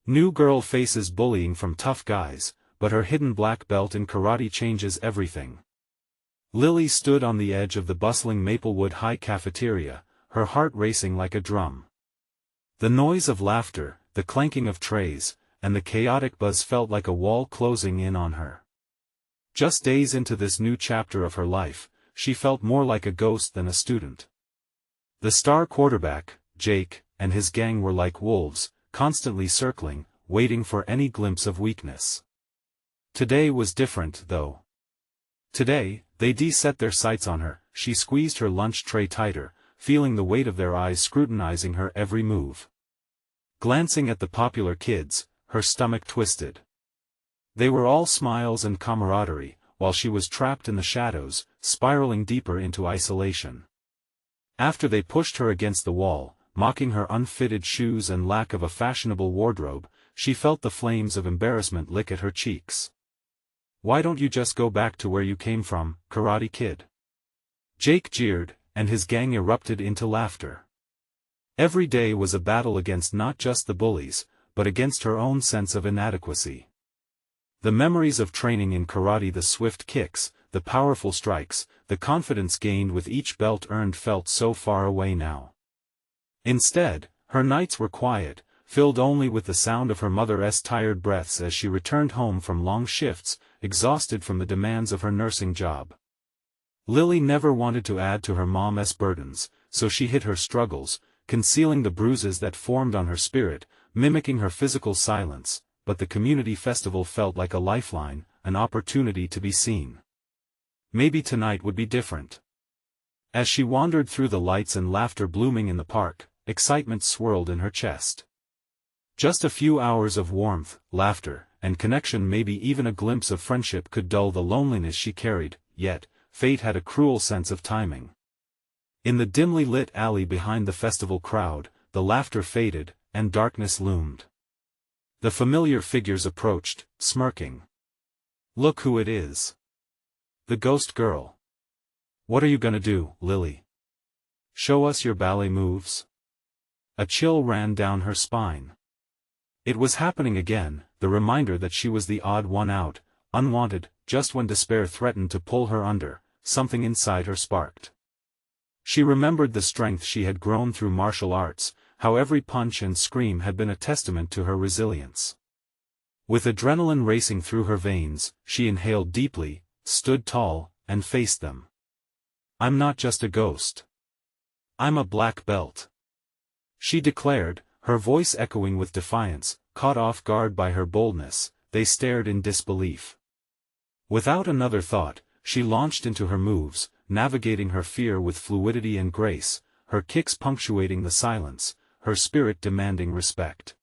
New girl faces bullying from tough guys, but her hidden black belt in karate changes everything. Lily stood on the edge of the bustling Maplewood High cafeteria, her heart racing like a drum. The noise of laughter, the clanking of trays, and the chaotic buzz felt like a wall closing in on her. Just days into this new chapter of her life, she felt more like a ghost than a student. The star quarterback, Jake, and his gang were like wolves, constantly circling, waiting for any glimpse of weakness. Today was different, though. Today, they set their sights on her. She squeezed her lunch tray tighter, feeling the weight of their eyes scrutinizing her every move. Glancing at the popular kids, her stomach twisted. They were all smiles and camaraderie, while she was trapped in the shadows, spiraling deeper into isolation. After they pushed her against the wall, mocking her unfitted shoes and lack of a fashionable wardrobe, she felt the flames of embarrassment lick at her cheeks. "Why don't you just go back to where you came from, Karate Kid?" Jake jeered, and his gang erupted into laughter. Every day was a battle against not just the bullies, but against her own sense of inadequacy. The memories of training in karate, the swift kicks, the powerful strikes, the confidence gained with each belt earned felt so far away now. Instead, her nights were quiet, filled only with the sound of her mother's tired breaths as she returned home from long shifts, exhausted from the demands of her nursing job. Lily never wanted to add to her mom's burdens, so she hid her struggles, concealing the bruises that formed on her spirit, mimicking her physical silence, but the community festival felt like a lifeline, an opportunity to be seen. Maybe tonight would be different. As she wandered through the lights and laughter blooming in the park, excitement swirled in her chest. Just a few hours of warmth, laughter, and connection, maybe even a glimpse of friendship, could dull the loneliness she carried, yet, fate had a cruel sense of timing. In the dimly lit alley behind the festival crowd, the laughter faded, and darkness loomed. The familiar figures approached, smirking. "Look who it is. The ghost girl. What are you gonna do, Lily? Show us your ballet moves?" A chill ran down her spine. It was happening again, the reminder that she was the odd one out, unwanted. Just when despair threatened to pull her under, something inside her sparked. She remembered the strength she had grown through martial arts, how every punch and scream had been a testament to her resilience. With adrenaline racing through her veins, she inhaled deeply, stood tall, and faced them. "I'm not just a ghost. I'm a black belt," she declared, her voice echoing with defiance. Caught off guard by her boldness, they stared in disbelief. Without another thought, she launched into her moves, navigating her fear with fluidity and grace, her kicks punctuating the silence, her spirit demanding respect.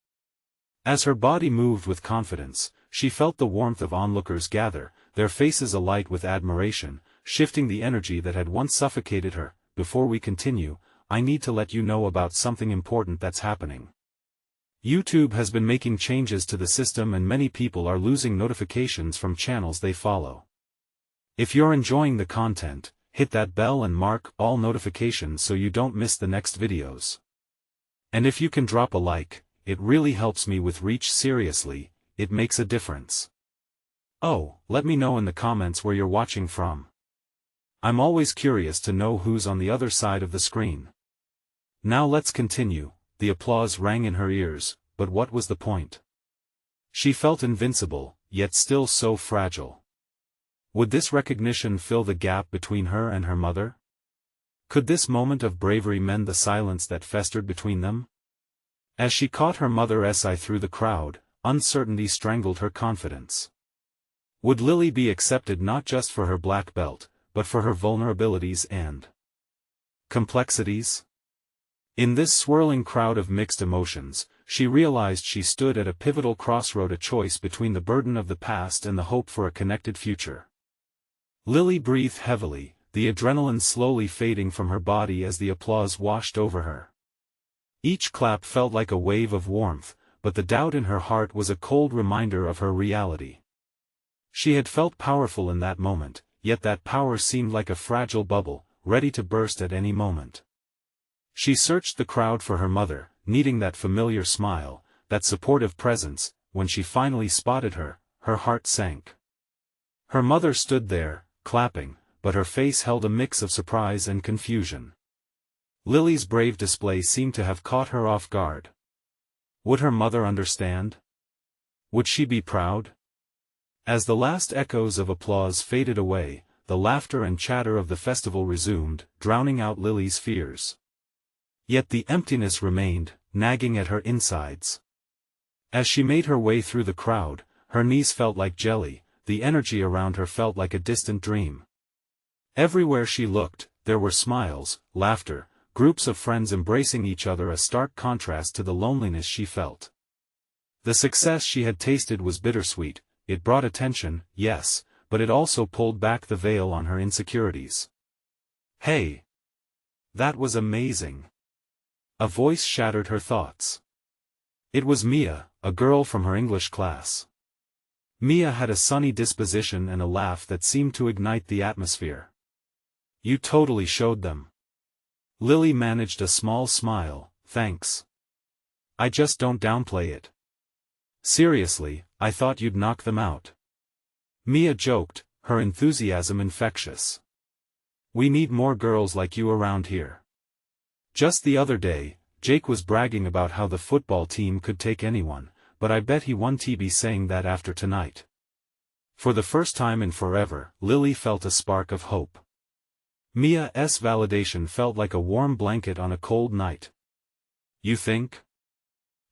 As her body moved with confidence, she felt the warmth of onlookers gather, their faces alight with admiration, shifting the energy that had once suffocated her. "Before we continue, I need to let you know about something important that's happening. YouTube has been making changes to the system and many people are losing notifications from channels they follow. If you're enjoying the content, hit that bell and mark all notifications so you don't miss the next videos. And if you can drop a like, it really helps me with reach. Seriously, it makes a difference. Oh, let me know in the comments where you're watching from. I'm always curious to know who's on the other side of the screen. Now let's continue." The applause rang in her ears, but what was the point? She felt invincible, yet still so fragile. Would this recognition fill the gap between her and her mother? Could this moment of bravery mend the silence that festered between them? As she caught her mother's eye through the crowd, uncertainty strangled her confidence. Would Lily be accepted not just for her black belt, but for her vulnerabilities and complexities? In this swirling crowd of mixed emotions, she realized she stood at a pivotal crossroad, a choice between the burden of the past and the hope for a connected future. Lily breathed heavily, the adrenaline slowly fading from her body as the applause washed over her. Each clap felt like a wave of warmth, but the doubt in her heart was a cold reminder of her reality. She had felt powerful in that moment, yet that power seemed like a fragile bubble, ready to burst at any moment. She searched the crowd for her mother, needing that familiar smile, that supportive presence. When she finally spotted her, her heart sank. Her mother stood there, clapping, but her face held a mix of surprise and confusion. Lily's brave display seemed to have caught her off guard. Would her mother understand? Would she be proud? As the last echoes of applause faded away, the laughter and chatter of the festival resumed, drowning out Lily's fears. Yet the emptiness remained, nagging at her insides. As she made her way through the crowd, her knees felt like jelly, the energy around her felt like a distant dream. Everywhere she looked, there were smiles, laughter, groups of friends embracing each other, a stark contrast to the loneliness she felt. The success she had tasted was bittersweet. It brought attention, yes, but it also pulled back the veil on her insecurities. "Hey! That was amazing!" A voice shattered her thoughts. It was Mia, a girl from her English class. Mia had a sunny disposition and a laugh that seemed to ignite the atmosphere. "You totally showed them." Lily managed a small smile. "Thanks. I just don't downplay it. Seriously, I thought you'd knock them out." Mia joked, her enthusiasm infectious. "We need more girls like you around here." Just the other day, Jake was bragging about how the football team could take anyone, but I bet he won't be saying that after tonight. For the first time in forever, Lily felt a spark of hope. Mia's validation felt like a warm blanket on a cold night. "You think?"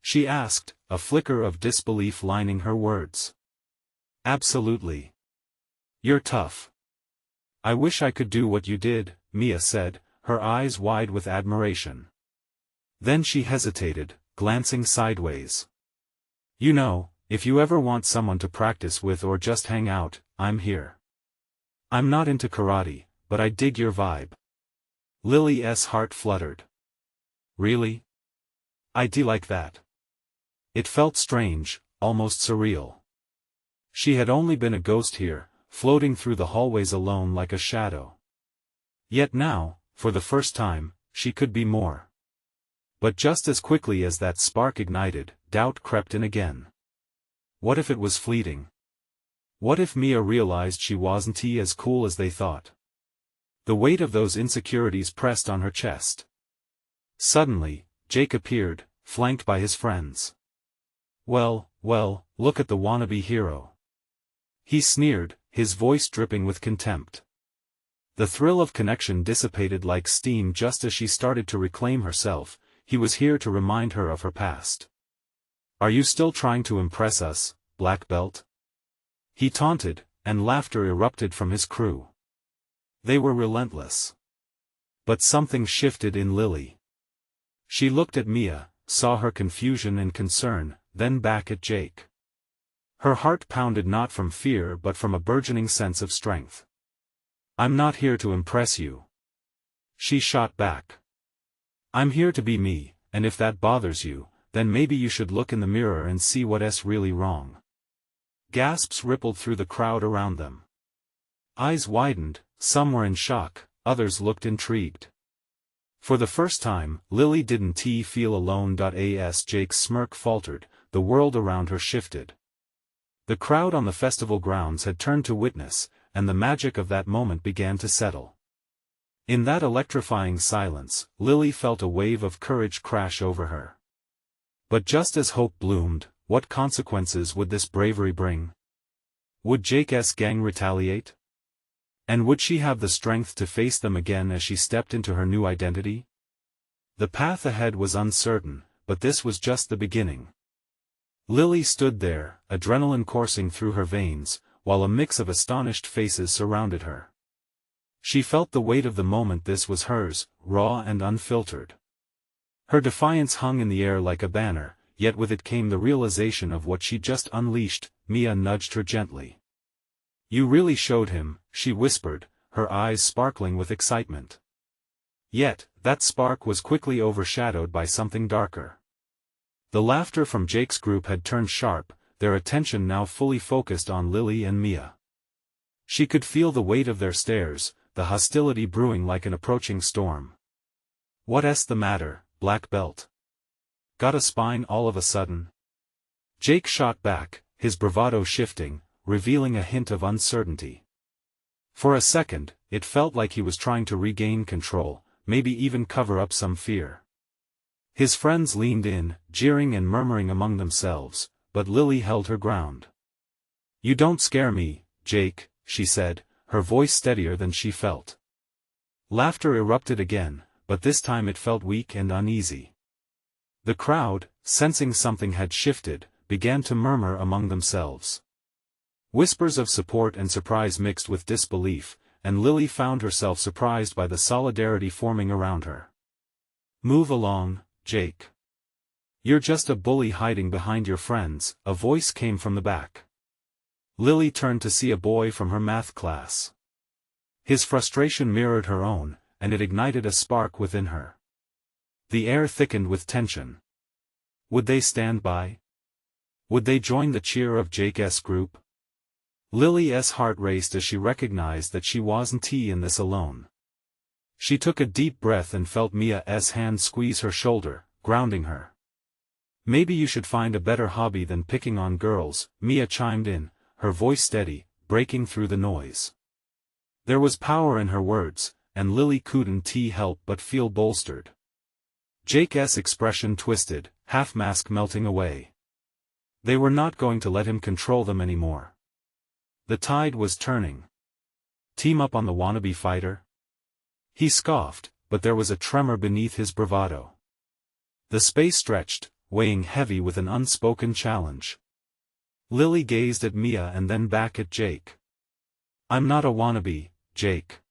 she asked, a flicker of disbelief lining her words. "Absolutely. You're tough." "I wish I could do what you did," Mia said, her eyes wide with admiration. Then she hesitated, glancing sideways. "You know, if you ever want someone to practice with or just hang out, I'm here. I'm not into karate, but I dig your vibe." Lily's heart fluttered. "Really? I do like that." It felt strange, almost surreal. She had only been a ghost here, floating through the hallways alone like a shadow. Yet now, for the first time, she could be more. But just as quickly as that spark ignited, doubt crept in again. What if it was fleeting? What if Mia realized she wasn't as cool as they thought? The weight of those insecurities pressed on her chest. Suddenly, Jake appeared, flanked by his friends. Well, look at the wannabe hero." He sneered, his voice dripping with contempt. The thrill of connection dissipated like steam just as she started to reclaim herself. He was here to remind her of her past. "Are you still trying to impress us, black belt?" He taunted, and laughter erupted from his crew. They were relentless. But something shifted in Lily. She looked at Mia, saw her confusion and concern, then back at Jake. Her heart pounded not from fear but from a burgeoning sense of strength. "I'm not here to impress you," she shot back. "I'm here to be me, and if that bothers you, then maybe you should look in the mirror and see what's really wrong." Gasps rippled through the crowd around them. Eyes widened, some were in shock, others looked intrigued. For the first time, Lily didn't feel alone. As Jake's smirk faltered, the world around her shifted. The crowd on the festival grounds had turned to witness, and the magic of that moment began to settle. In that electrifying silence, Lily felt a wave of courage crash over her. But just as hope bloomed, what consequences would this bravery bring? Would Jake's gang retaliate? And would she have the strength to face them again as she stepped into her new identity? The path ahead was uncertain, but this was just the beginning. Lily stood there, adrenaline coursing through her veins, while a mix of astonished faces surrounded her. She felt the weight of the moment. This was hers, raw and unfiltered. Her defiance hung in the air like a banner, yet with it came the realization of what she just unleashed. Mia nudged her gently. "You really showed him," she whispered, her eyes sparkling with excitement. Yet, that spark was quickly overshadowed by something darker. The laughter from Jake's group had turned sharp, their attention now fully focused on Lily and Mia. She could feel the weight of their stares, the hostility brewing like an approaching storm. "What's the matter, black belt? Got a spine all of a sudden?" Jake shot back, his bravado shifting, revealing a hint of uncertainty. For a second, it felt like he was trying to regain control, maybe even cover up some fear. His friends leaned in, jeering and murmuring among themselves, but Lily held her ground. "You don't scare me, Jake," she said, her voice steadier than she felt. Laughter erupted again, but this time it felt weak and uneasy. The crowd, sensing something had shifted, began to murmur among themselves. Whispers of support and surprise mixed with disbelief, and Lily found herself surprised by the solidarity forming around her. "Move along, Jake. You're just a bully hiding behind your friends," a voice came from the back. Lily turned to see a boy from her math class. His frustration mirrored her own, and it ignited a spark within her. The air thickened with tension. Would they stand by? Would they join the cheer of Jake's group? Lily's heart raced as she recognized that she wasn't in this alone. She took a deep breath and felt Mia's hand squeeze her shoulder, grounding her. "Maybe you should find a better hobby than picking on girls," Mia chimed in, her voice steady, breaking through the noise. There was power in her words, and Lily couldn't help but feel bolstered. Jake's expression twisted, half-mask melting away. They were not going to let him control them anymore. The tide was turning. Team up on the wannabe fighter? He scoffed, but there was a tremor beneath his bravado. The space stretched, weighing heavy with an unspoken challenge. Lily gazed at Mia and then back at Jake. "I'm not a wannabe, Jake.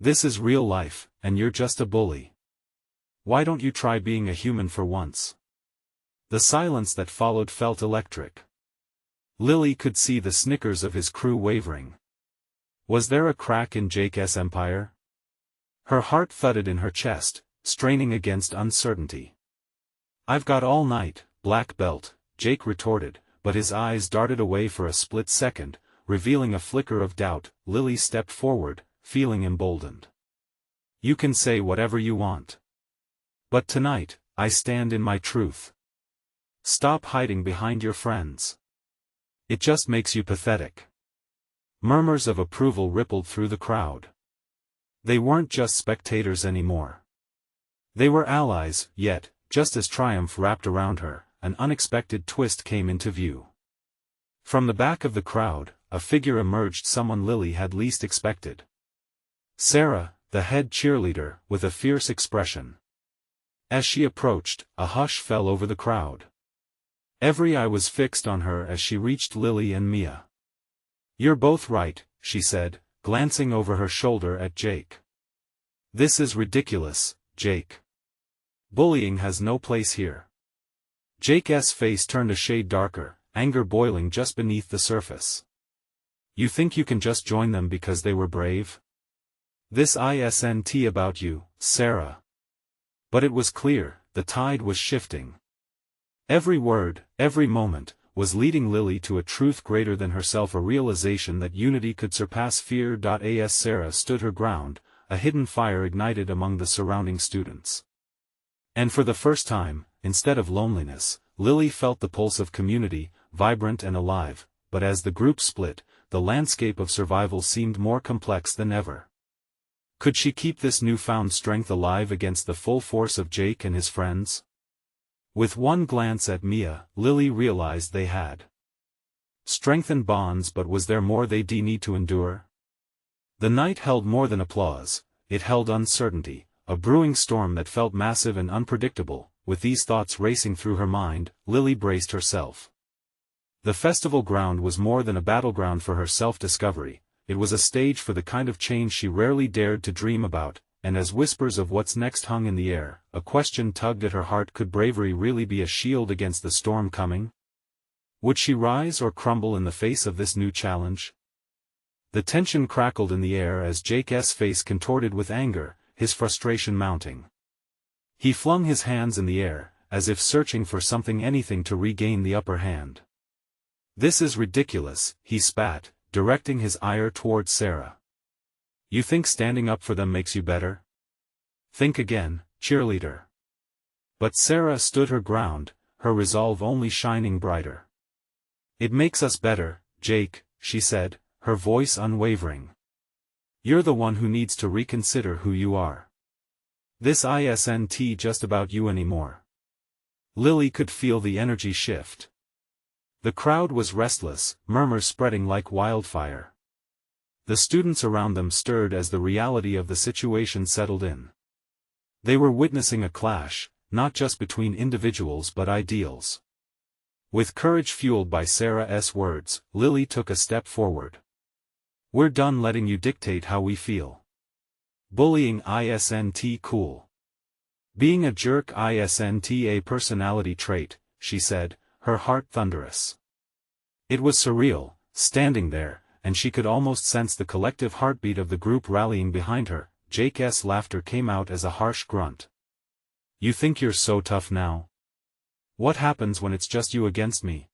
This is real life, and you're just a bully. Why don't you try being a human for once?" The silence that followed felt electric. Lily could see the snickers of his crew wavering. Was there a crack in Jake's empire? Her heart thudded in her chest, straining against uncertainty. "I've got all night, black belt," Jake retorted, but his eyes darted away for a split second, revealing a flicker of doubt. Lily stepped forward, feeling emboldened. "You can say whatever you want. But tonight, I stand in my truth. Stop hiding behind your friends. It just makes you pathetic." Murmurs of approval rippled through the crowd. They weren't just spectators anymore. They were allies, yet, just as triumph wrapped around her, an unexpected twist came into view. From the back of the crowd, a figure emerged, someone Lily had least expected. Sarah, the head cheerleader, with a fierce expression. As she approached, a hush fell over the crowd. Every eye was fixed on her as she reached Lily and Mia. "You're both right," she said, glancing over her shoulder at Jake. "This is ridiculous, Jake. Bullying has no place here." Jake's face turned a shade darker, anger boiling just beneath the surface. "You think you can just join them because they were brave? This isn't about you, Sarah." But it was clear, the tide was shifting. Every word, every moment, was leading Lily to a truth greater than herself, a realization that unity could surpass fear. As Sarah stood her ground, a hidden fire ignited among the surrounding students. And for the first time, instead of loneliness, Lily felt the pulse of community, vibrant and alive. But as the group split, the landscape of survival seemed more complex than ever. Could she keep this newfound strength alive against the full force of Jake and his friends? With one glance at Mia, Lily realized they had strengthened bonds, but was there more they'd need to endure? The night held more than applause, it held uncertainty, a brewing storm that felt massive and unpredictable. With these thoughts racing through her mind, Lily braced herself. The festival ground was more than a battleground for her self-discovery, it was a stage for the kind of change she rarely dared to dream about. And as whispers of what's next hung in the air, a question tugged at her heart: could bravery really be a shield against the storm coming? Would she rise or crumble in the face of this new challenge? The tension crackled in the air as Jake's face contorted with anger, his frustration mounting. He flung his hands in the air, as if searching for something, anything to regain the upper hand. "This is ridiculous," he spat, directing his ire towards Sarah. "You think standing up for them makes you better? Think again, cheerleader." But Sarah stood her ground, her resolve only shining brighter. "It makes us better, Jake," she said, her voice unwavering. "You're the one who needs to reconsider who you are. This isn't just about you anymore." Lily could feel the energy shift. The crowd was restless, murmurs spreading like wildfire. The students around them stirred as the reality of the situation settled in. They were witnessing a clash, not just between individuals but ideals. With courage fueled by Sarah's words, Lily took a step forward. "We're done letting you dictate how we feel. Bullying isn't cool. Being a jerk isn't a personality trait," she said, her heart thunderous. It was surreal, standing there, and she could almost sense the collective heartbeat of the group rallying behind her. Jake's laughter came out as a harsh grunt. "You think you're so tough now? What happens when it's just you against me?"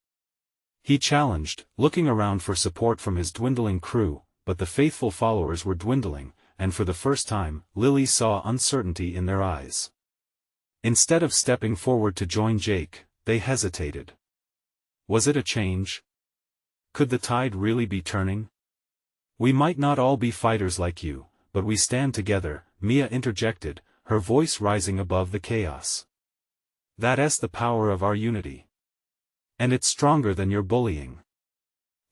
he challenged, looking around for support from his dwindling crew, but the faithful followers were dwindling, and for the first time, Lily saw uncertainty in their eyes. Instead of stepping forward to join Jake, they hesitated. Was it a change? Could the tide really be turning? "We might not all be fighters like you, but we stand together," Mia interjected, her voice rising above the chaos. "That's the power of our unity. And it's stronger than your bullying."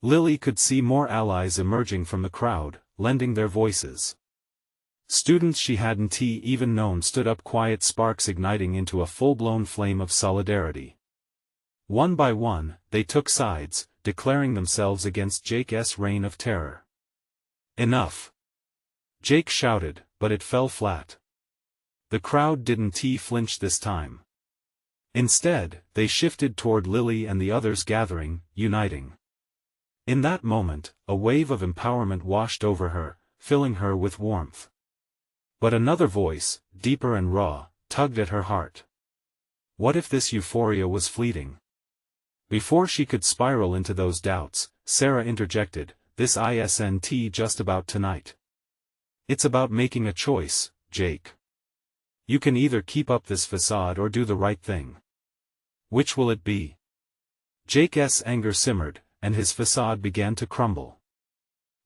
Lily could see more allies emerging from the crowd, lending their voices. Students she hadn't even known stood up, quiet sparks igniting into a full-blown flame of solidarity. One by one, they took sides, declaring themselves against Jake's reign of terror. "Enough!" Jake shouted, but it fell flat. The crowd didn't flinch this time. Instead, they shifted toward Lily and the others gathering, uniting. In that moment, a wave of empowerment washed over her, filling her with warmth. But another voice, deeper and raw, tugged at her heart. What if this euphoria was fleeting? Before she could spiral into those doubts, Sarah interjected, "This isn't just about tonight. It's about making a choice, Jake. You can either keep up this facade or do the right thing. Which will it be?" Jake's anger simmered, and his facade began to crumble.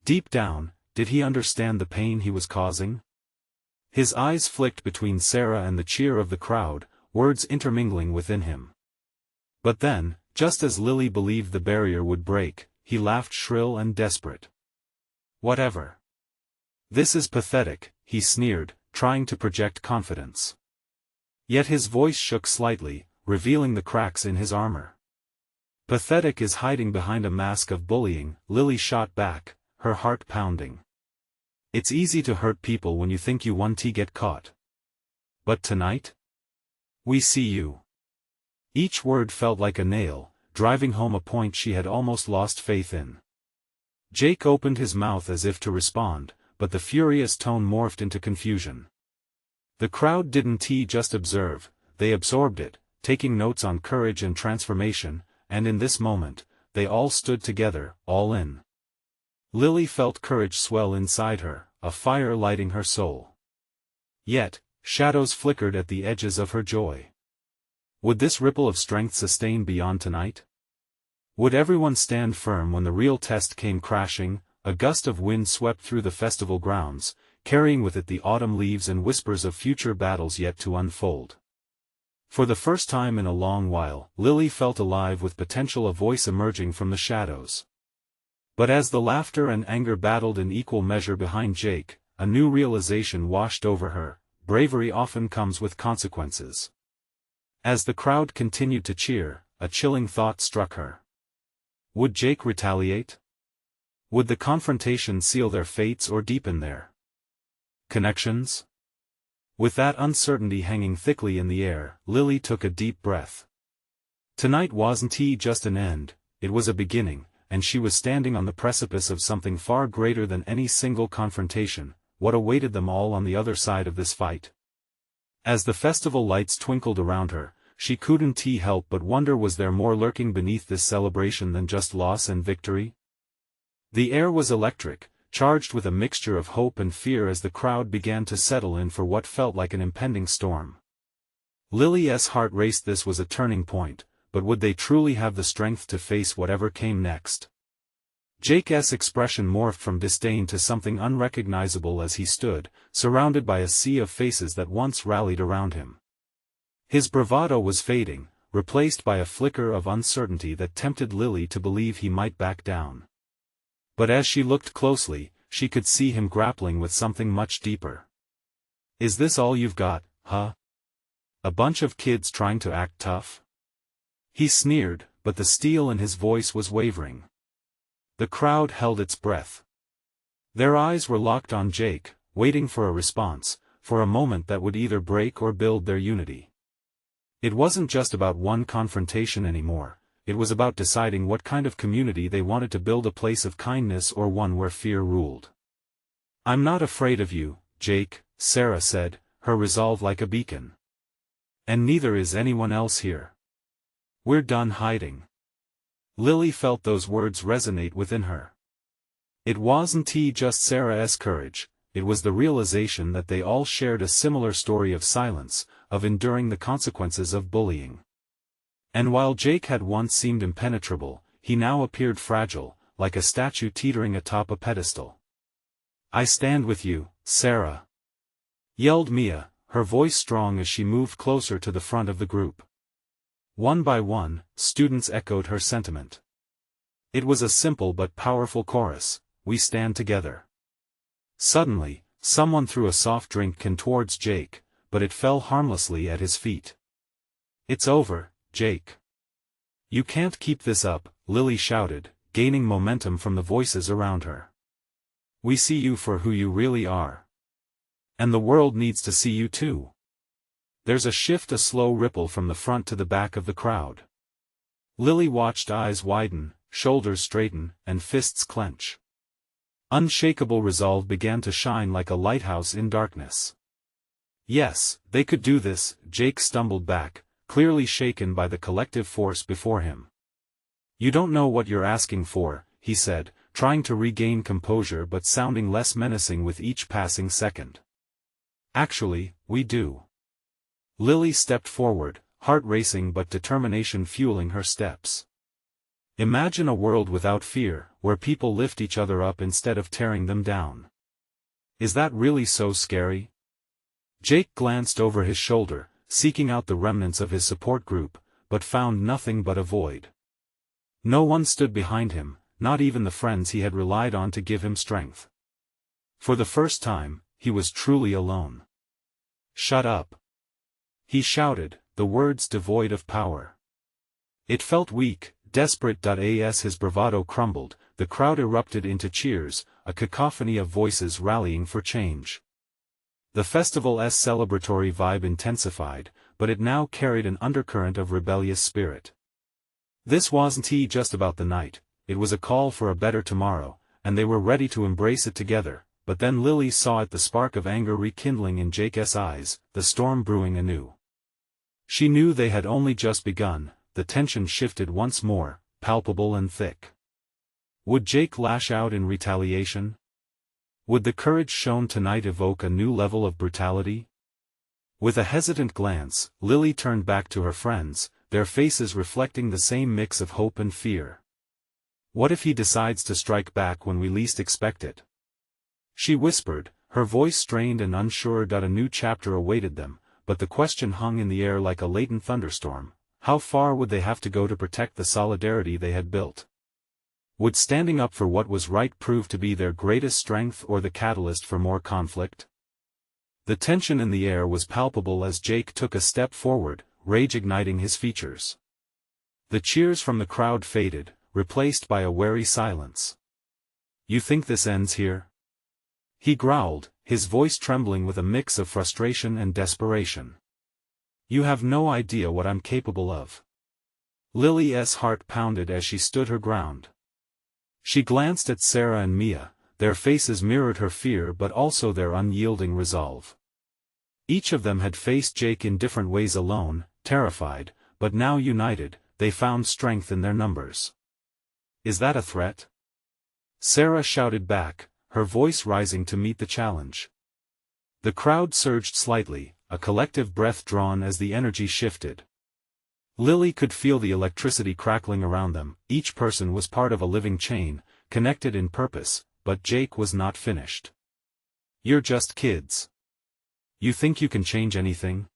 Deep down, did he understand the pain he was causing? His eyes flicked between Sarah and the cheer of the crowd, words intermingling within him. But then, just as Lily believed the barrier would break, he laughed shrill and desperate. "Whatever. This is pathetic," he sneered, trying to project confidence. Yet his voice shook slightly, revealing the cracks in his armor. "Pathetic is hiding behind a mask of bullying," Lily shot back, her heart pounding. "It's easy to hurt people when you think you won't get caught. But tonight? We see you." Each word felt like a nail, driving home a point she had almost lost faith in. Jake opened his mouth as if to respond, but the furious tone morphed into confusion. The crowd didn't just observe, they absorbed it, taking notes on courage and transformation, and in this moment, they all stood together, all in. Lily felt courage swell inside her, a fire lighting her soul. Yet, shadows flickered at the edges of her joy. Would this ripple of strength sustain beyond tonight? Would everyone stand firm when the real test came crashing? A gust of wind swept through the festival grounds, carrying with it the autumn leaves and whispers of future battles yet to unfold. For the first time in a long while, Lily felt alive with potential, a voice emerging from the shadows. But as the laughter and anger battled in equal measure behind Jake, a new realization washed over her: bravery often comes with consequences. As the crowd continued to cheer, a chilling thought struck her. Would Jake retaliate? Would the confrontation seal their fates or deepen their connections? With that uncertainty hanging thickly in the air, Lily took a deep breath. Tonight wasn't just an end, it was a beginning, and she was standing on the precipice of something far greater than any single confrontation. What awaited them all on the other side of this fight? As the festival lights twinkled around her, she couldn't help but wonder, was there more lurking beneath this celebration than just loss and victory? The air was electric, charged with a mixture of hope and fear as the crowd began to settle in for what felt like an impending storm. Lily's heart raced. This was a turning point, but would they truly have the strength to face whatever came next? Jake's expression morphed from disdain to something unrecognizable as he stood, surrounded by a sea of faces that once rallied around him. His bravado was fading, replaced by a flicker of uncertainty that tempted Lily to believe he might back down. But as she looked closely, she could see him grappling with something much deeper. "Is this all you've got, huh? A bunch of kids trying to act tough?" He sneered, but the steel in his voice was wavering. The crowd held its breath. Their eyes were locked on Jake, waiting for a response, for a moment that would either break or build their unity. It wasn't just about one confrontation anymore, it was about deciding what kind of community they wanted to build, a place of kindness or one where fear ruled. "I'm not afraid of you, Jake," Sarah said, her resolve like a beacon. "And neither is anyone else here. We're done hiding." Lily felt those words resonate within her. It wasn't just Sarah's courage, it was the realization that they all shared a similar story of silence, of enduring the consequences of bullying. And while Jake had once seemed impenetrable, he now appeared fragile, like a statue teetering atop a pedestal. "I stand with you, Sarah," yelled Mia, her voice strong as she moved closer to the front of the group. One by one, students echoed her sentiment. It was a simple but powerful chorus: "We stand together." Suddenly, someone threw a soft drink can towards Jake, but it fell harmlessly at his feet. "It's over, Jake. You can't keep this up," Lily shouted, gaining momentum from the voices around her. "We see you for who you really are. And the world needs to see you too." There's a shift, a slow ripple from the front to the back of the crowd. Lily watched, eyes widen, shoulders straighten, and fists clench. Unshakable resolve began to shine like a lighthouse in darkness. Yes, they could do this. Jake stumbled back, clearly shaken by the collective force before him. "You don't know what you're asking for," he said, trying to regain composure but sounding less menacing with each passing second. "Actually, we do." Lily stepped forward, heart racing but determination fueling her steps. "Imagine a world without fear, where people lift each other up instead of tearing them down. Is that really so scary?" Jake glanced over his shoulder, seeking out the remnants of his support group, but found nothing but a void. No one stood behind him, not even the friends he had relied on to give him strength. For the first time, he was truly alone. "Shut up!" he shouted, the words devoid of power. It felt weak, desperate. As his bravado crumbled, the crowd erupted into cheers, a cacophony of voices rallying for change. The festival's celebratory vibe intensified, but it now carried an undercurrent of rebellious spirit. This wasn't just about the night, it was a call for a better tomorrow, and they were ready to embrace it together. But then Lily saw it, the spark of anger rekindling in Jake's eyes, the storm brewing anew. She knew they had only just begun. The tension shifted once more, palpable and thick. Would Jake lash out in retaliation? Would the courage shown tonight evoke a new level of brutality? With a hesitant glance, Lily turned back to her friends, their faces reflecting the same mix of hope and fear. "What if he decides to strike back when we least expect it?" she whispered, her voice strained and unsure. A new chapter awaited them, but the question hung in the air like a latent thunderstorm. How far would they have to go to protect the solidarity they had built? Would standing up for what was right prove to be their greatest strength or the catalyst for more conflict? The tension in the air was palpable as Jake took a step forward, rage igniting his features. The cheers from the crowd faded, replaced by a wary silence. "You think this ends here?" he growled, his voice trembling with a mix of frustration and desperation. "You have no idea what I'm capable of." Lily's heart pounded as she stood her ground. She glanced at Sarah and Mia, their faces mirrored her fear but also their unyielding resolve. Each of them had faced Jake in different ways, alone, terrified, but now united, they found strength in their numbers. "Is that a threat?" Sarah shouted back, her voice rising to meet the challenge. The crowd surged slightly, a collective breath drawn as the energy shifted. Lily could feel the electricity crackling around them. Each person was part of a living chain, connected in purpose, but Jake was not finished. "You're just kids. You think you can change anything?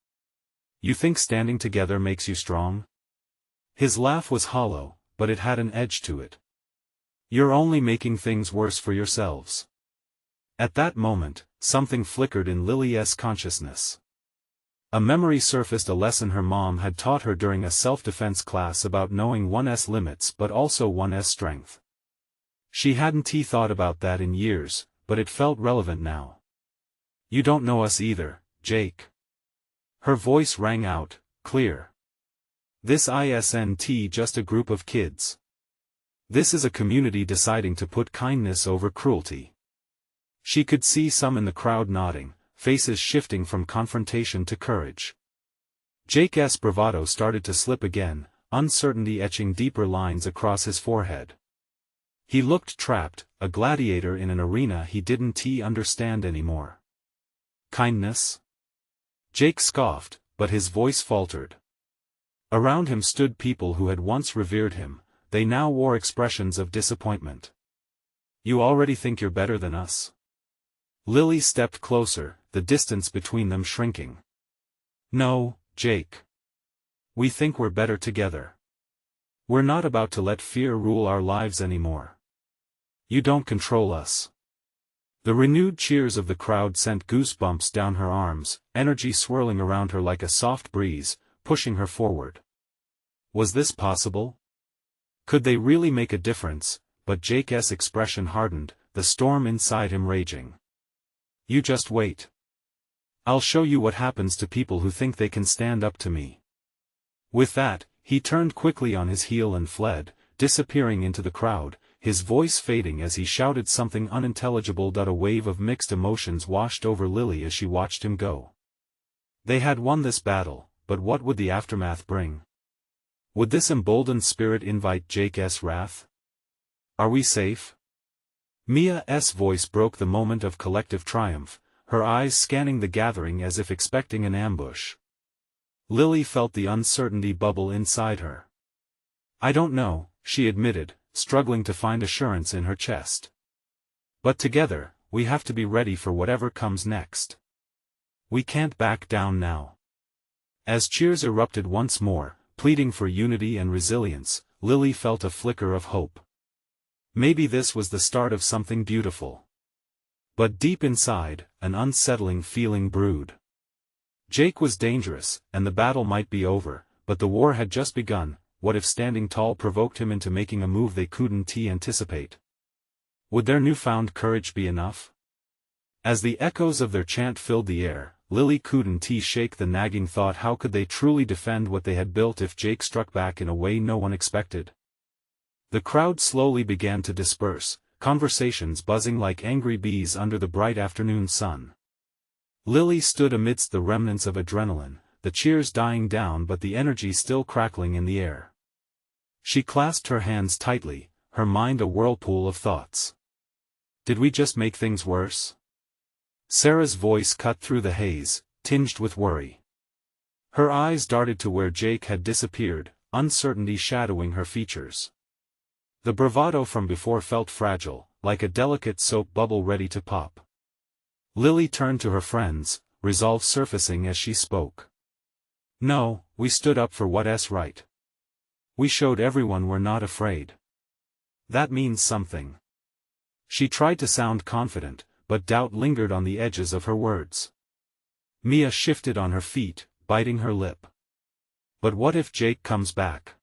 You think standing together makes you strong?" His laugh was hollow, but it had an edge to it. "You're only making things worse for yourselves." At that moment, something flickered in Lily's consciousness. A memory surfaced, a lesson her mom had taught her during a self-defense class about knowing one's limits but also one's strength. She hadn't thought about that in years, but it felt relevant now. "You don't know us either, Jake." Her voice rang out, clear. "This isn't just a group of kids. This is a community deciding to put kindness over cruelty." She could see some in the crowd nodding, faces shifting from confrontation to courage. Jake's bravado started to slip again, uncertainty etching deeper lines across his forehead. He looked trapped, a gladiator in an arena he didn't understand anymore. "Kindness?" Jake scoffed, but his voice faltered. Around him stood people who had once revered him. They now wore expressions of disappointment. "You already think you're better than us?" Lily stepped closer, the distance between them shrinking. "No, Jake. We think we're better together. We're not about to let fear rule our lives anymore. You don't control us." The renewed cheers of the crowd sent goosebumps down her arms, energy swirling around her like a soft breeze, pushing her forward. Was this possible? Could they really make a difference? But Jake's expression hardened, the storm inside him raging. "You just wait. I'll show you what happens to people who think they can stand up to me." With that, he turned quickly on his heel and fled, disappearing into the crowd, his voice fading as he shouted something unintelligible. A wave of mixed emotions washed over Lily as she watched him go. They had won this battle, but what would the aftermath bring? Would this emboldened spirit invite Jake's wrath? "Are we safe?" Mia's voice broke the moment of collective triumph, her eyes scanning the gathering as if expecting an ambush. Lily felt the uncertainty bubble inside her. "I don't know," she admitted, struggling to find assurance in her chest. "But together, we have to be ready for whatever comes next. We can't back down now." As cheers erupted once more, pleading for unity and resilience, Lily felt a flicker of hope. Maybe this was the start of something beautiful. But deep inside, an unsettling feeling brewed. Jake was dangerous, and the battle might be over, but the war had just begun. What if standing tall provoked him into making a move they couldn't anticipate? Would their newfound courage be enough? As the echoes of their chant filled the air, Lily couldn't shake the nagging thought: how could they truly defend what they had built if Jake struck back in a way no one expected? The crowd slowly began to disperse, conversations buzzing like angry bees under the bright afternoon sun. Lily stood amidst the remnants of adrenaline, the cheers dying down but the energy still crackling in the air. She clasped her hands tightly, her mind a whirlpool of thoughts. Did we just make things worse? Sarah's voice cut through the haze, tinged with worry. Her eyes darted to where Jake had disappeared, uncertainty shadowing her features. The bravado from before felt fragile, like a delicate soap bubble ready to pop. Lily turned to her friends, resolve surfacing as she spoke. "No, we stood up for what's right. We showed everyone we're not afraid. That means something." She tried to sound confident, but doubt lingered on the edges of her words. Mia shifted on her feet, biting her lip. But what if Jake comes back?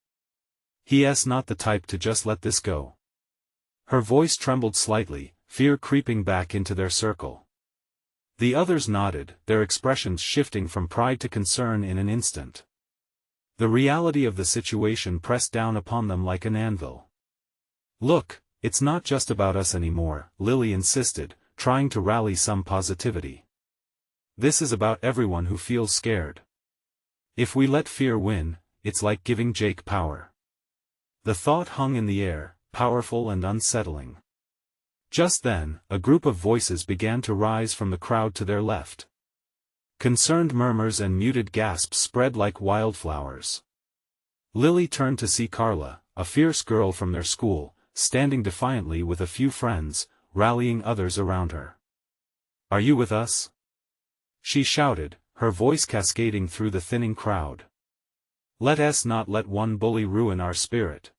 He's not the type to just let this go. Her voice trembled slightly, fear creeping back into their circle. The others nodded, their expressions shifting from pride to concern in an instant. The reality of the situation pressed down upon them like an anvil. "Look, it's not just about us anymore," Lily insisted, trying to rally some positivity. "This is about everyone who feels scared. If we let fear win, it's like giving Jake power." The thought hung in the air, powerful and unsettling. Just then, a group of voices began to rise from the crowd to their left. Concerned murmurs and muted gasps spread like wildflowers. Lily turned to see Carla, a fierce girl from their school, standing defiantly with a few friends, rallying others around her. "Are you with us?" she shouted, her voice cascading through the thinning crowd. "Let us not let one bully ruin our spirit."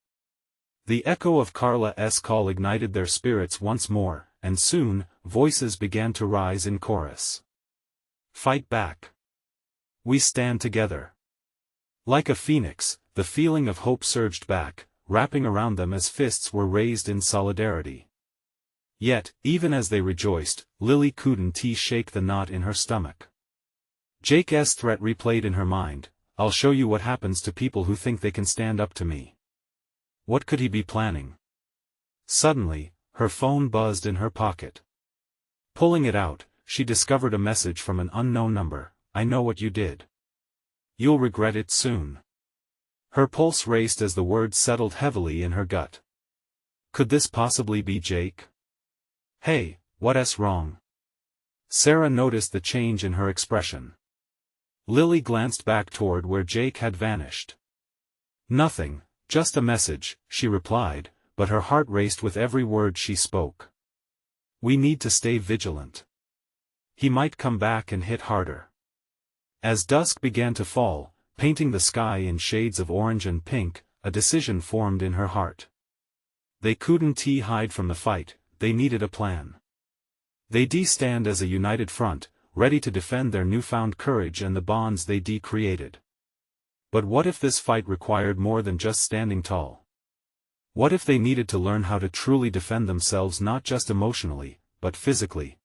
The echo of Carla's call ignited their spirits once more, and soon, voices began to rise in chorus. "Fight back. We stand together." Like a phoenix, the feeling of hope surged back, wrapping around them as fists were raised in solidarity. Yet, even as they rejoiced, Lily couldn't shake the knot in her stomach. Jake's threat replayed in her mind: "I'll show you what happens to people who think they can stand up to me." What could he be planning? Suddenly, her phone buzzed in her pocket. Pulling it out, she discovered a message from an unknown number. "I know what you did. You'll regret it soon." Her pulse raced as the words settled heavily in her gut. Could this possibly be Jake? "Hey, what's wrong?" Sarah noticed the change in her expression. Lily glanced back toward where Jake had vanished. "Nothing, just a message," she replied, but her heart raced with every word she spoke. "We need to stay vigilant. He might come back and hit harder." As dusk began to fall, painting the sky in shades of orange and pink, a decision formed in her heart. They couldn't hide from the fight, they needed a plan. They'd stand as a united front, ready to defend their newfound courage and the bonds they'd created. But what if this fight required more than just standing tall? What if they needed to learn how to truly defend themselves, not just emotionally, but physically?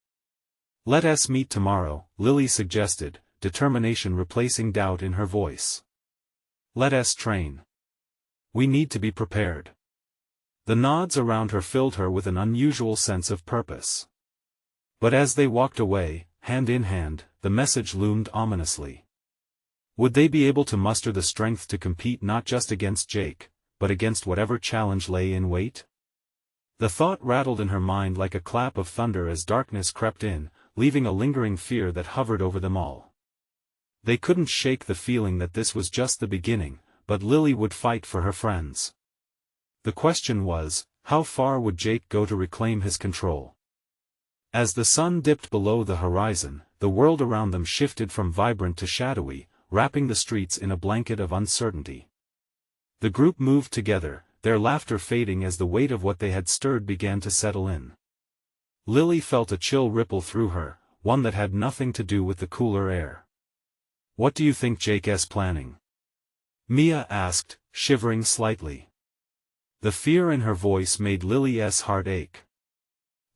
"Let us meet tomorrow," Lily suggested, determination replacing doubt in her voice. "Let us train. We need to be prepared." The nods around her filled her with an unusual sense of purpose. But as they walked away, hand in hand, the message loomed ominously. Would they be able to muster the strength to compete not just against Jake, but against whatever challenge lay in wait? The thought rattled in her mind like a clap of thunder as darkness crept in, leaving a lingering fear that hovered over them all. They couldn't shake the feeling that this was just the beginning, but Lily would fight for her friends. The question was, how far would Jake go to reclaim his control? As the sun dipped below the horizon, the world around them shifted from vibrant to shadowy, wrapping the streets in a blanket of uncertainty. The group moved together, their laughter fading as the weight of what they had stirred began to settle in. Lily felt a chill ripple through her, one that had nothing to do with the cooler air. "What do you think Jake's planning?" Mia asked, shivering slightly. The fear in her voice made Lily's heart ache.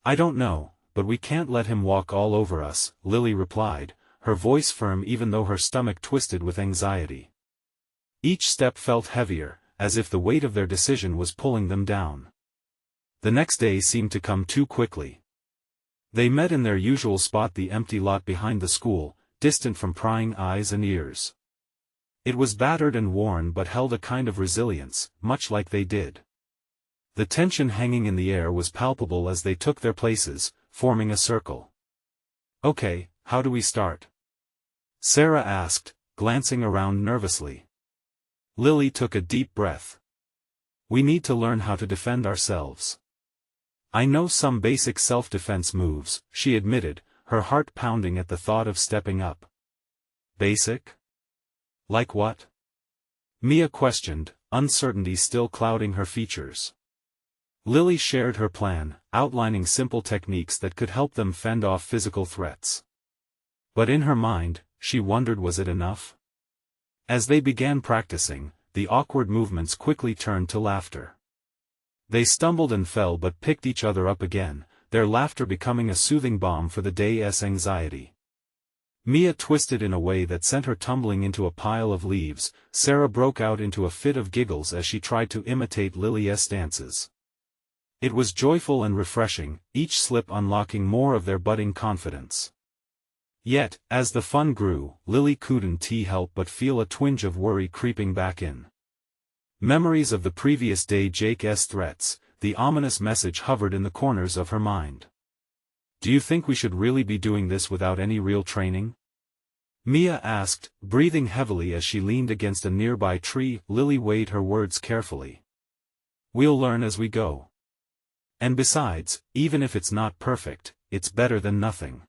"I don't know, but we can't let him walk all over us," Lily replied, her voice firm even though her stomach twisted with anxiety. Each step felt heavier, as if the weight of their decision was pulling them down. The next day seemed to come too quickly. They met in their usual spot, the empty lot behind the school, distant from prying eyes and ears. It was battered and worn but held a kind of resilience, much like they did. The tension hanging in the air was palpable as they took their places, forming a circle. "Okay, how do we start?" Sarah asked, glancing around nervously. Lily took a deep breath. "We need to learn how to defend ourselves. I know some basic self-defense moves," she admitted, her heart pounding at the thought of stepping up. "Basic? Like what?" Mia questioned, uncertainty still clouding her features. Lily shared her plan, outlining simple techniques that could help them fend off physical threats. But in her mind, she wondered, was it enough? As they began practicing, the awkward movements quickly turned to laughter. They stumbled and fell but picked each other up again, their laughter becoming a soothing balm for the day's anxiety. Mia twisted in a way that sent her tumbling into a pile of leaves. Sarah broke out into a fit of giggles as she tried to imitate Lily's dances. It was joyful and refreshing, each slip unlocking more of their budding confidence. Yet, as the fun grew, Lily couldn't help but feel a twinge of worry creeping back in. Memories of the previous day, Jake's threats, the ominous message hovered in the corners of her mind. "Do you think we should really be doing this without any real training?" Mia asked, breathing heavily as she leaned against a nearby tree. Lily weighed her words carefully. We'll learn as we go. And besides, even if it's not perfect, it's better than nothing.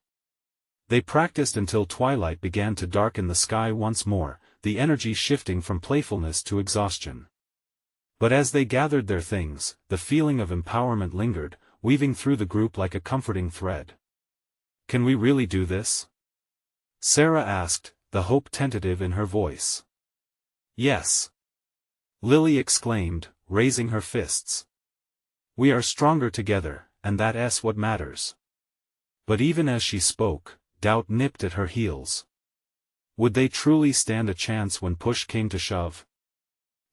They practiced until twilight began to darken the sky once more, the energy shifting from playfulness to exhaustion. But as they gathered their things, the feeling of empowerment lingered, weaving through the group like a comforting thread. Can we really do this? Sarah asked, the hope tentative in her voice. Yes. Lily exclaimed, raising her fists. We are stronger together, and that's what matters. But even as she spoke, doubt nipped at her heels. Would they truly stand a chance when push came to shove?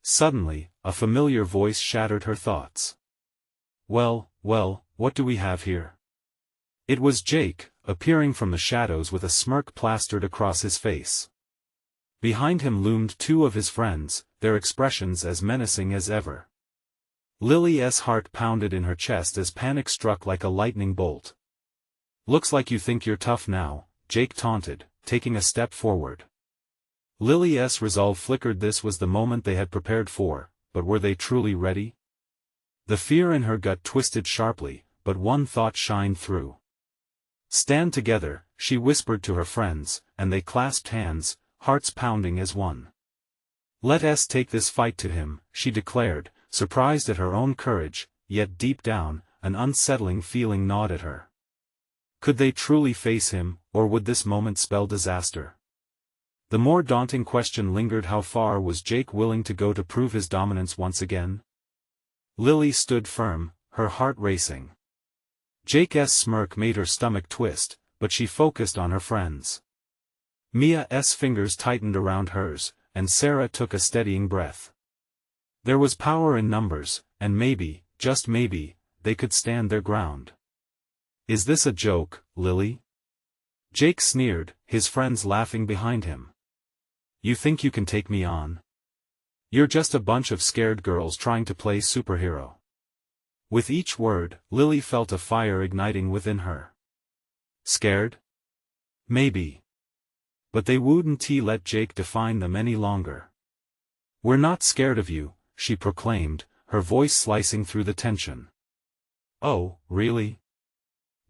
Suddenly, a familiar voice shattered her thoughts. Well, what do we have here? It was Jake, appearing from the shadows with a smirk plastered across his face. Behind him loomed two of his friends, their expressions as menacing as ever. Lily's heart pounded in her chest as panic struck like a lightning bolt. Looks like you think you're tough now, Jake taunted, taking a step forward. Lily's resolve flickered. This was the moment they had prepared for, but were they truly ready? The fear in her gut twisted sharply, but one thought shined through. Stand together, she whispered to her friends, and they clasped hands, hearts pounding as one. Let us take this fight to him, she declared, surprised at her own courage, yet deep down, an unsettling feeling gnawed at her. Could they truly face him, or would this moment spell disaster? The more daunting question lingered: how far was Jake willing to go to prove his dominance once again? Lily stood firm, her heart racing. Jake's smirk made her stomach twist, but she focused on her friends. Mia's fingers tightened around hers, and Sarah took a steadying breath. There was power in numbers, and maybe, just maybe, they could stand their ground. Is this a joke, Lily? Jake sneered, his friends laughing behind him. You think you can take me on? You're just a bunch of scared girls trying to play superhero. With each word, Lily felt a fire igniting within her. Scared? Maybe. But they wouldn't let Jake define them any longer. We're not scared of you, she proclaimed, her voice slicing through the tension. Oh, really?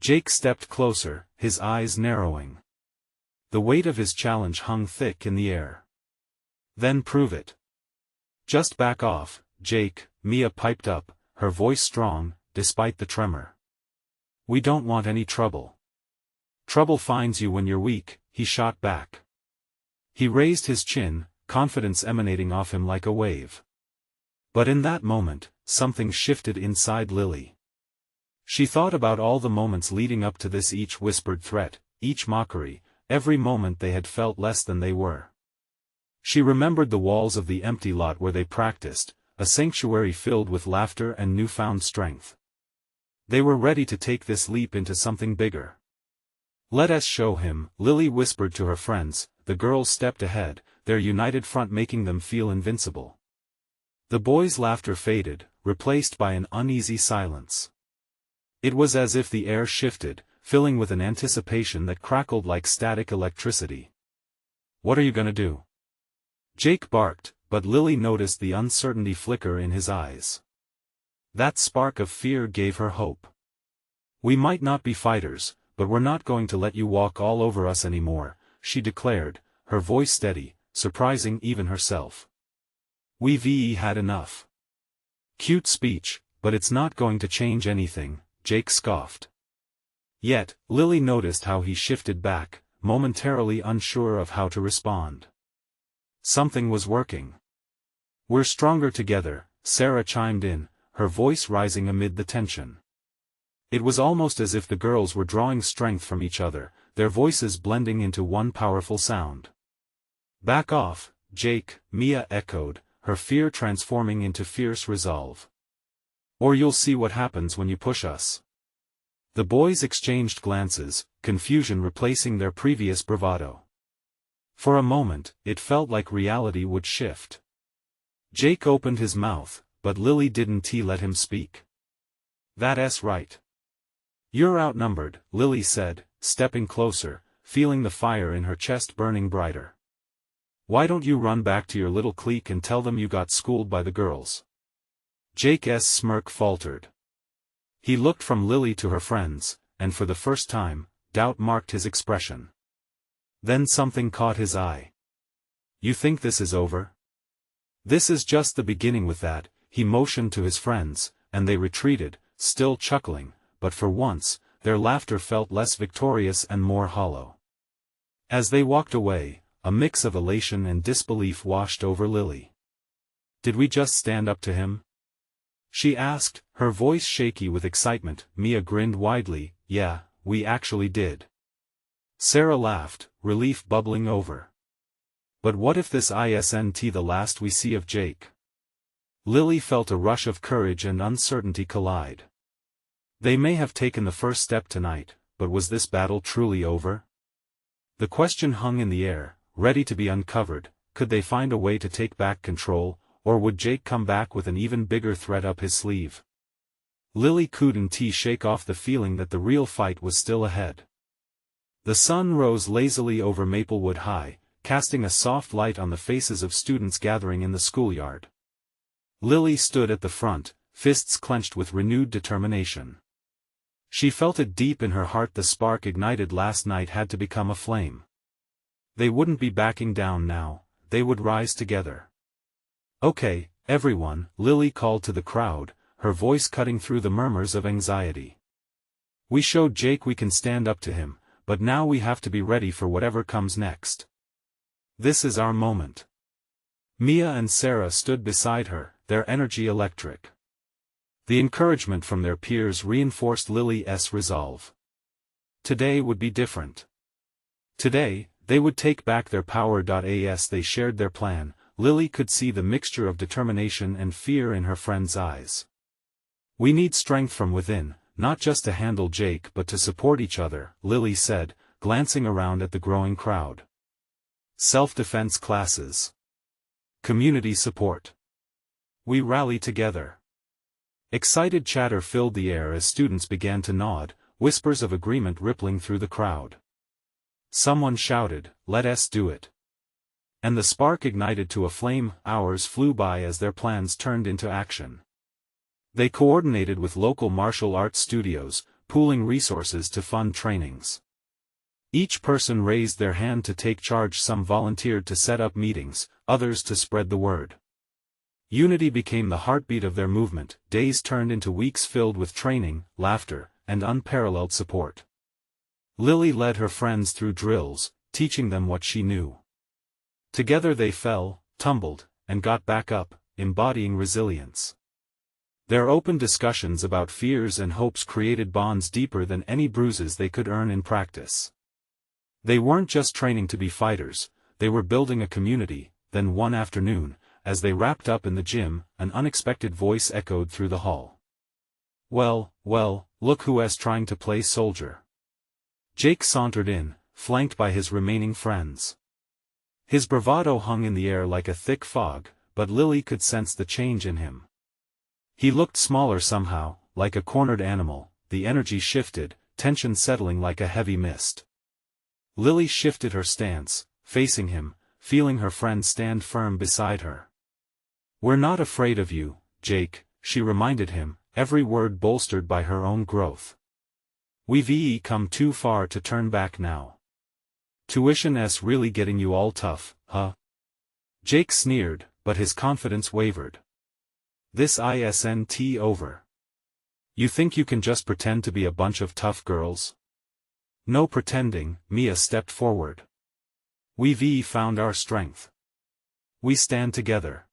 Jake stepped closer, his eyes narrowing. The weight of his challenge hung thick in the air. Then prove it. Just back off, Jake, Mia piped up, her voice strong, despite the tremor. We don't want any trouble. Trouble finds you when you're weak, he shot back. He raised his chin, confidence emanating off him like a wave. But in that moment, something shifted inside Lily. She thought about all the moments leading up to this, each whispered threat, each mockery, every moment they had felt less than they were. She remembered the walls of the empty lot where they practiced, a sanctuary filled with laughter and newfound strength. They were ready to take this leap into something bigger. Let us show him, Lily whispered to her friends. The girls stepped ahead, their united front making them feel invincible. The boys' laughter faded, replaced by an uneasy silence. It was as if the air shifted, filling with an anticipation that crackled like static electricity. What are you gonna do? Jake barked, but Lily noticed the uncertainty flicker in his eyes. That spark of fear gave her hope. We might not be fighters, but we're not going to let you walk all over us anymore, she declared, her voice steady, surprising even herself. We've had enough. Cute speech, but it's not going to change anything, Jake scoffed. Yet, Lily noticed how he shifted back, momentarily unsure of how to respond. Something was working. We're stronger together, Sarah chimed in, her voice rising amid the tension. It was almost as if the girls were drawing strength from each other, their voices blending into one powerful sound. Back off, Jake, Mia echoed, her fear transforming into fierce resolve. Or you'll see what happens when you push us. The boys exchanged glances, confusion replacing their previous bravado. For a moment, it felt like reality would shift. Jake opened his mouth, but Lily didn't let him speak. That's right. You're outnumbered, Lily said, stepping closer, feeling the fire in her chest burning brighter. "Why don't you run back to your little clique and tell them you got schooled by the girls?" Jake's smirk faltered. He looked from Lily to her friends, and for the first time, doubt marked his expression. Then something caught his eye. "You think this is over?" "This is just the beginning with that," he motioned to his friends, and they retreated, still chuckling, but for once, their laughter felt less victorious and more hollow. As they walked away, a mix of elation and disbelief washed over Lily. "Did we just stand up to him?" she asked, her voice shaky with excitement. Mia grinned widely. "Yeah, we actually did." Sarah laughed, relief bubbling over. "But what if this isn't the last we see of Jake?" Lily felt a rush of courage and uncertainty collide. They may have taken the first step tonight, but was this battle truly over? The question hung in the air, ready to be uncovered. Could they find a way to take back control, or would Jake come back with an even bigger threat up his sleeve? Lily couldn't shake off the feeling that the real fight was still ahead. The sun rose lazily over Maplewood High, casting a soft light on the faces of students gathering in the schoolyard. Lily stood at the front, fists clenched with renewed determination. She felt it deep in her heart, the spark ignited last night had to become a flame. They wouldn't be backing down now, they would rise together. "Okay, everyone," Lily called to the crowd, her voice cutting through the murmurs of anxiety. "We showed Jake we can stand up to him, but now we have to be ready for whatever comes next. This is our moment." Mia and Sarah stood beside her, their energy electric. The encouragement from their peers reinforced Lily's resolve. Today would be different. Today, they would take back their power. As they shared their plan, Lily could see the mixture of determination and fear in her friend's eyes. "We need strength from within, not just to handle Jake but to support each other," Lily said, glancing around at the growing crowd. "Self-defense classes. Community support. We rally together." Excited chatter filled the air as students began to nod, whispers of agreement rippling through the crowd. Someone shouted, "Let us do it." And the spark ignited to a flame. Hours flew by as their plans turned into action. They coordinated with local martial arts studios, pooling resources to fund trainings. Each person raised their hand to take charge. Some volunteered to set up meetings, others to spread the word. Unity became the heartbeat of their movement. Days turned into weeks filled with training, laughter, and unparalleled support. Lily led her friends through drills, teaching them what she knew. Together they fell, tumbled, and got back up, embodying resilience. Their open discussions about fears and hopes created bonds deeper than any bruises they could earn in practice. They weren't just training to be fighters, they were building a community. Then one afternoon, as they wrapped up in the gym, an unexpected voice echoed through the hall. Well, look who's trying to play soldier." Jake sauntered in, flanked by his remaining friends. His bravado hung in the air like a thick fog, but Lily could sense the change in him. He looked smaller somehow, like a cornered animal. The energy shifted, tension settling like a heavy mist. Lily shifted her stance, facing him, feeling her friend stand firm beside her. "We're not afraid of you, Jake," she reminded him, every word bolstered by her own growth. "We've come too far to turn back now. Tuition's really getting you all tough, huh?" Jake sneered, but his confidence wavered. "This isn't over. You think you can just pretend to be a bunch of tough girls?" "No pretending," Mia stepped forward. "We've found our strength. We stand together."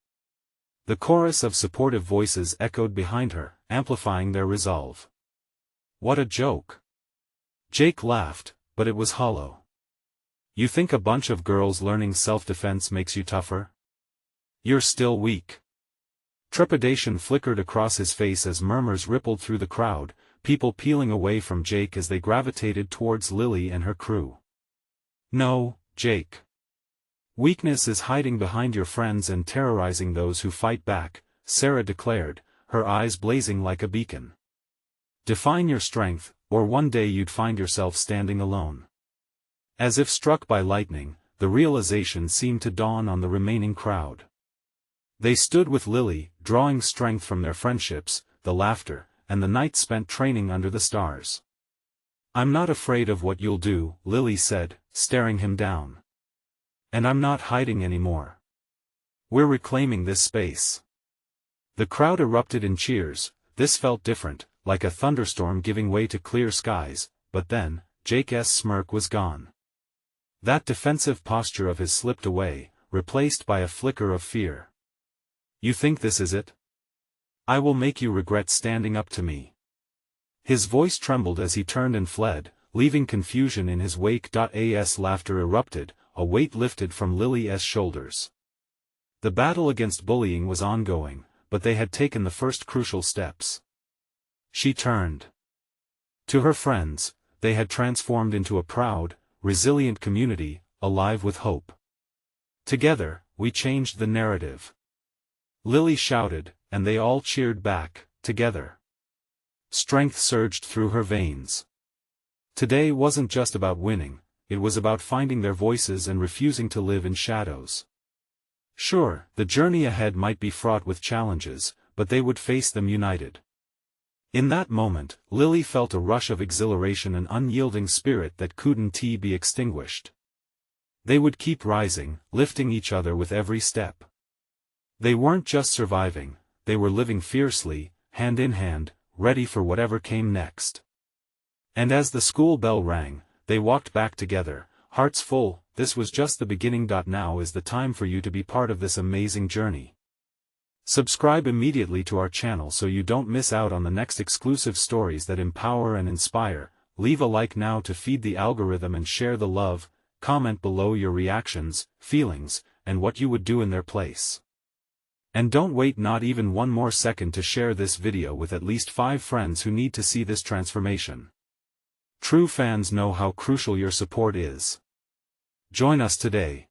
The chorus of supportive voices echoed behind her, amplifying their resolve. "What a joke." Jake laughed, but it was hollow. "You think a bunch of girls learning self-defense makes you tougher? You're still weak." Trepidation flickered across his face as murmurs rippled through the crowd, people peeling away from Jake as they gravitated towards Lily and her crew. "No, Jake. Weakness is hiding behind your friends and terrorizing those who fight back," Sarah declared, her eyes blazing like a beacon. "Define your strength, or one day you'd find yourself standing alone." As if struck by lightning, the realization seemed to dawn on the remaining crowd. They stood with Lily, drawing strength from their friendships, the laughter, and the night spent training under the stars. "I'm not afraid of what you'll do," Lily said, staring him down. "And I'm not hiding anymore. We're reclaiming this space." The crowd erupted in cheers. This felt different, like a thunderstorm giving way to clear skies, but then, Jake's smirk was gone. That defensive posture of his slipped away, replaced by a flicker of fear. "You think this is it? I will make you regret standing up to me." His voice trembled as he turned and fled, leaving confusion in his wake. As laughter erupted, a weight lifted from Lily's shoulders. The battle against bullying was ongoing, but they had taken the first crucial steps. She turned to her friends. They had transformed into a proud, resilient community, alive with hope. "Together, we changed the narrative," Lily shouted, and they all cheered back, "together." Strength surged through her veins. Today wasn't just about winning, it was about finding their voices and refusing to live in shadows. Sure, the journey ahead might be fraught with challenges, but they would face them united. In that moment, Lily felt a rush of exhilaration, an unyielding spirit that couldn't be extinguished. They would keep rising, lifting each other with every step. They weren't just surviving, they were living fiercely, hand in hand, ready for whatever came next. And as the school bell rang, they walked back together, hearts full. This was just the beginning. Now is the time for you to be part of this amazing journey. Subscribe immediately to our channel so you don't miss out on the next exclusive stories that empower and inspire. Leave a like now to feed the algorithm and share the love. Comment below your reactions, feelings, and what you would do in their place. And don't wait not even one more second to share this video with at least 5 friends who need to see this transformation. True fans know how crucial your support is. Join us today.